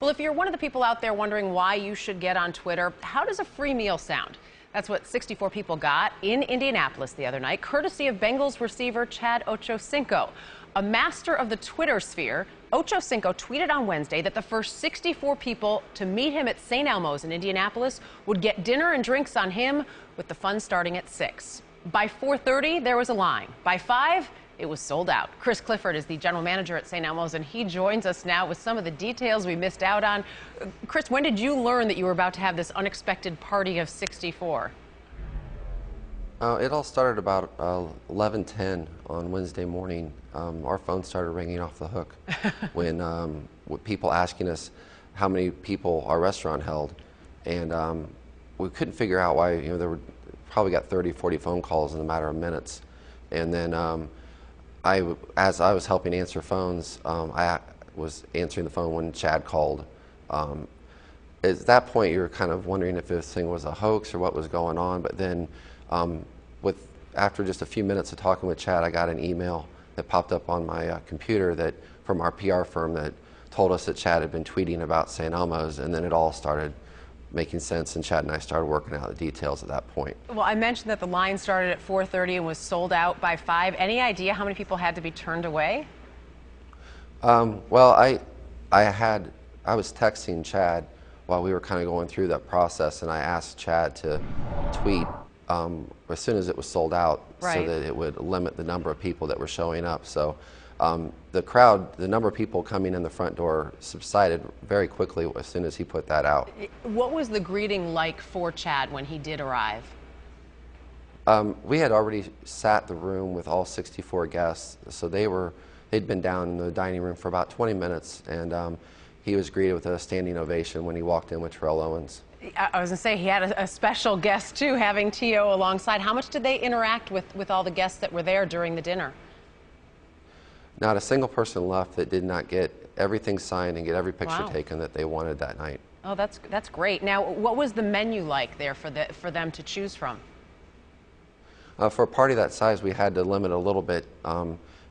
Well, if you're one of the people out there wondering why you should get on Twitter, how does a free meal sound? That's what 64 people got in Indianapolis the other night, courtesy of Bengals receiver Chad Ochocinco. A master of the Twitter sphere, Ochocinco tweeted on Wednesday that the first 64 people to meet him at St. Elmo's in Indianapolis would get dinner and drinks on him, with the fun starting at 6. By 4:30, there was a line. By 5, it was sold out. Chris Clifford is the general manager at St. Elmo's, and he joins us now with some of the details we missed out on. Chris, when did you learn that you were about to have this unexpected party of 64? It all started about 11:10 on Wednesday morning. Our phone started ringing off the hook when with people asking us how many people our restaurant held, and we couldn't figure out why. There were probably got 30, 40 phone calls in a matter of minutes, and then as I was helping answer phones, I was answering the phone when Chad called. At that point, you were kind of wondering if this thing was a hoax or what was going on, but then after just a few minutes of talking with Chad, I got an email that popped up on my computer that from our PR firm that told us that Chad had been tweeting about St. Elmo's, and then it all started making sense, and Chad and I started working out the details at that point. Well, I mentioned that the line started at 4:30 and was sold out by 5. Any idea how many people had to be turned away? Well, I was texting Chad while we were kind of going through that process, and I asked Chad to tweet as soon as it was sold out, right, so that it would limit the number of people that were showing up. So the crowd, the number of people coming in the front door subsided very quickly as soon as he put that out. What was the greeting like for Chad when he did arrive? We had already sat the room with all 64 guests, so they'd been down in the dining room for about 20 minutes, and he was greeted with a standing ovation when he walked in with Terrell Owens. I was going to say, he had a special guest, too, having T.O. alongside. How much did they interact with all the guests that were there during the dinner? Not a single person left that did not get everything signed and get every picture taken that they wanted that night. Oh, that's great. Now, what was the menu like there for them to choose from? For a party that size, we had to limit a little bit.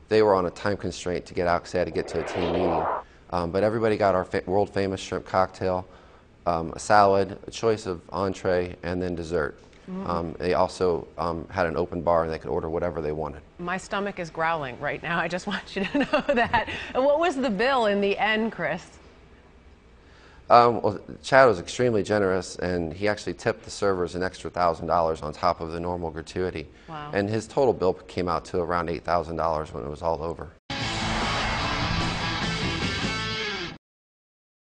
They were on a time constraint to get out because they had to get to a team meeting. But everybody got our world-famous shrimp cocktail, a salad, a choice of entree, and then dessert. They also had an open bar, and they could order whatever they wanted. My stomach is growling right now. I just want you to know that. And what was the bill in the end, Chris? Well, Chad was extremely generous, and he actually tipped the servers an extra $1,000 on top of the normal gratuity. Wow. And his total bill came out to around $8,000 when it was all over.